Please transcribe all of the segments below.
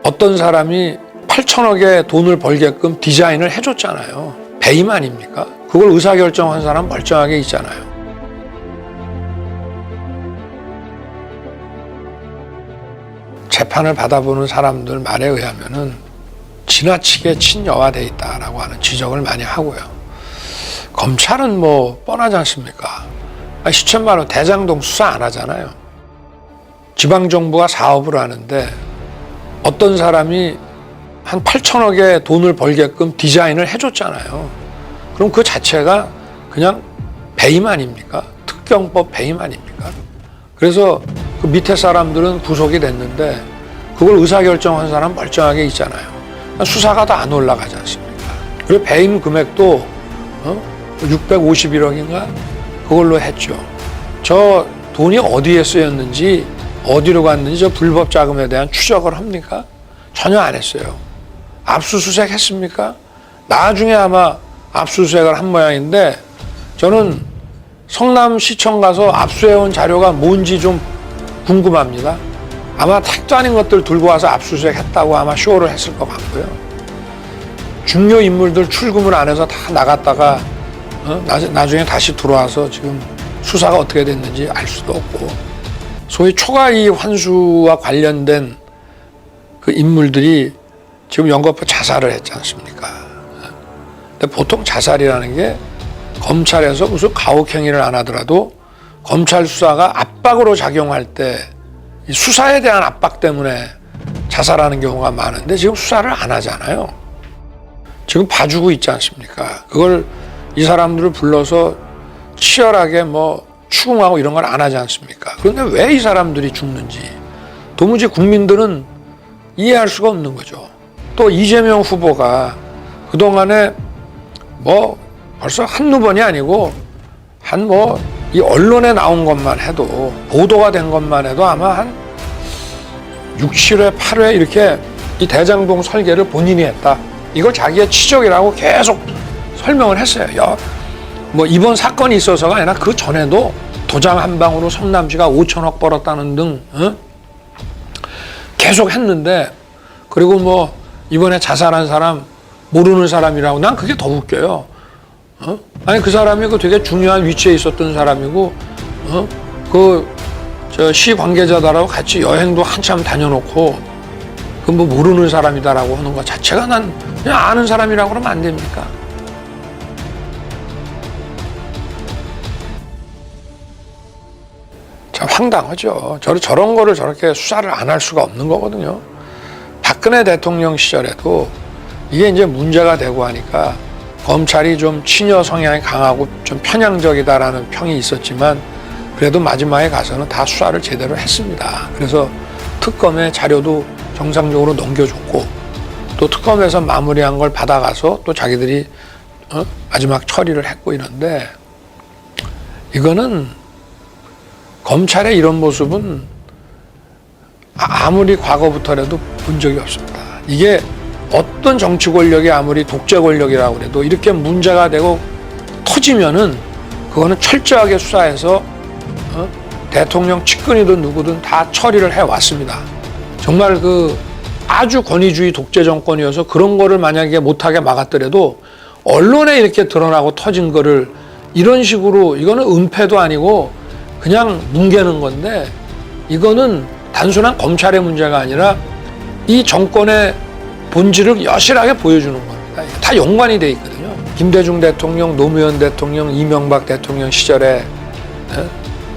어떤 사람이 8천억의 돈을 벌게끔 디자인을 해줬잖아요. 배임 아닙니까? 그걸 의사결정한 사람 멀쩡하게 있잖아요. 재판을 받아보는 사람들 말에 의하면은 지나치게 친여화돼 있다라고 하는 지적을 많이 하고요. 검찰은 뭐 뻔하지 않습니까? 시천만 원 대장동 수사 안 하잖아요. 지방정부가 사업을 하는데 어떤 사람이 한 8천억의 돈을 벌게끔 디자인을 해줬잖아요. 그럼 그 자체가 그냥 배임 아닙니까? 특경법 배임 아닙니까? 그래서 그 밑에 사람들은 구속이 됐는데 그걸 의사결정한 사람 멀쩡하게 있잖아요. 수사가 다 안 올라가지 않습니까? 그리고 배임 금액도 651억인가? 그걸로 했죠. 저 돈이 어디에 쓰였는지 어디로 갔는지 저 불법 자금에 대한 추적을 합니까? 전혀 안 했어요. 압수수색 했습니까? 나중에 아마 압수수색을 한 모양인데 저는 성남시청 가서 압수해온 자료가 뭔지 좀 궁금합니다. 아마 택도 아닌 것들 들고 와서 압수수색 했다고 아마 쇼를 했을 것 같고요. 중요 인물들 출금을 안 해서 다 나갔다가 나중에 다시 들어와서 지금 수사가 어떻게 됐는지 알 수도 없고, 소위 초과이익 환수와 관련된 그 인물들이 지금 연거푸 자살을 했지 않습니까? 근데 보통 자살이라는 게 검찰에서 무슨 가혹행위를 안 하더라도 검찰 수사가 압박으로 작용할 때 수사에 대한 압박 때문에 자살하는 경우가 많은데 지금 수사를 안 하잖아요. 지금 봐주고 있지 않습니까? 그걸 이 사람들을 불러서 치열하게 뭐 추궁하고 이런 걸 안 하지 않습니까? 그런데 왜 이 사람들이 죽는지 도무지 국민들은 이해할 수가 없는 거죠. 또 이재명 후보가 그동안에 뭐 벌써 한두 번이 아니고 이 언론에 나온 것만 해도 보도가 된 것만 해도 아마 한 6, 7회, 8회 이렇게 이 대장동 설계를 본인이 했다. 이걸 자기의 치적이라고 계속 설명을 했어요. 뭐 이번 사건이 있어서가 아니라 그 전에도 도장 한 방으로 성남시가 5천억 벌었다는 등 계속 했는데, 그리고 뭐 이번에 자살한 사람 모르는 사람이라고, 난 그게 더 웃겨요. 아니 그 사람이 그 되게 중요한 위치에 있었던 사람이고 저 시 관계자다라고 같이 여행도 한참 다녀놓고 그 뭐 모르는 사람이다라고 하는 것 자체가 난 그냥 아는 사람이라고 그러면 안 됩니까? 참 황당하죠. 저런 거를 저렇게 수사를 안 할 수가 없는 거거든요. 박근혜 대통령 시절에도 이게 이제 문제가 되고 하니까 검찰이 좀 친여 성향이 강하고 좀 편향적이다라는 평이 있었지만 그래도 마지막에 가서는 다 수사를 제대로 했습니다. 그래서 특검의 자료도 정상적으로 넘겨줬고 또 특검에서 마무리한 걸 받아가서 또 자기들이 마지막 처리를 했고 이런데, 이거는 검찰의 이런 모습은 아무리 과거부터라도 본 적이 없습니다. 이게 어떤 정치 권력이 아무리 독재 권력이라고 해도 이렇게 문제가 되고 터지면은 그거는 철저하게 수사해서 대통령 측근이든 누구든 다 처리를 해왔습니다. 정말 그 아주 권위주의 독재 정권이어서 그런 거를 만약에 못하게 막았더라도 언론에 이렇게 드러나고 터진 거를 이런 식으로, 이거는 은폐도 아니고 그냥 뭉개는 건데, 이거는 단순한 검찰의 문제가 아니라 이 정권의 본질을 여실하게 보여주는 겁니다. 다 연관이 돼 있거든요. 김대중 대통령, 노무현 대통령, 이명박 대통령 시절에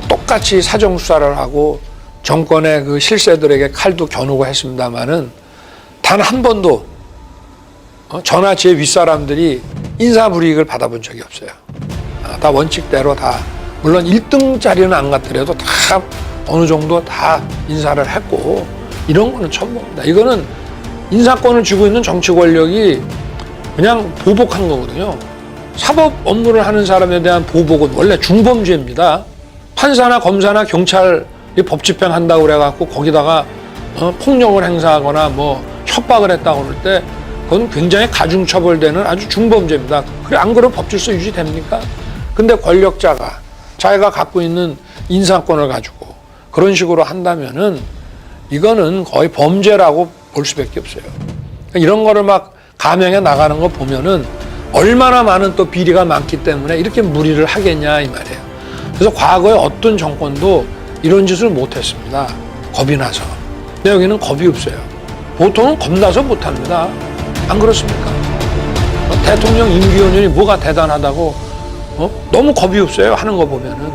똑같이 사정수사를 하고 정권의 그 실세들에게 칼도 겨누고 했습니다마는 단 한 번도 저나 제 윗사람들이 인사불이익을 받아본 적이 없어요. 다 원칙대로 다, 물론 1등 자리는 안 갔더라도 다 어느 정도 다 인사를 했고, 이런 거는 처음 봅니다. 이거는 인사권을 쥐고 있는 정치 권력이 그냥 보복한 거거든요. 사법 업무를 하는 사람에 대한 보복은 원래 중범죄입니다. 판사나 검사나 경찰이 법 집행한다고 그래갖고 거기다가 폭력을 행사하거나 뭐 협박을 했다고 그럴 때 그건 굉장히 가중처벌되는 아주 중범죄입니다. 그래, 안 그러면 법질서 유지됩니까? 근데 권력자가 자기가 갖고 있는 인사권을 가지고 그런 식으로 한다면은 이거는 거의 범죄라고 볼 수밖에 없어요. 이런 거를 막 감행해 나가는 거 보면은 얼마나 많은 또 비리가 많기 때문에 이렇게 무리를 하겠냐 이 말이에요. 그래서 과거에 어떤 정권도 이런 짓을 못했습니다. 겁이 나서. 근데 여기는 겁이 없어요. 보통은 겁나서 못합니다. 안 그렇습니까? 대통령 임기 연연이 뭐가 대단하다고 너무 겁이 없어요. 하는 거 보면은.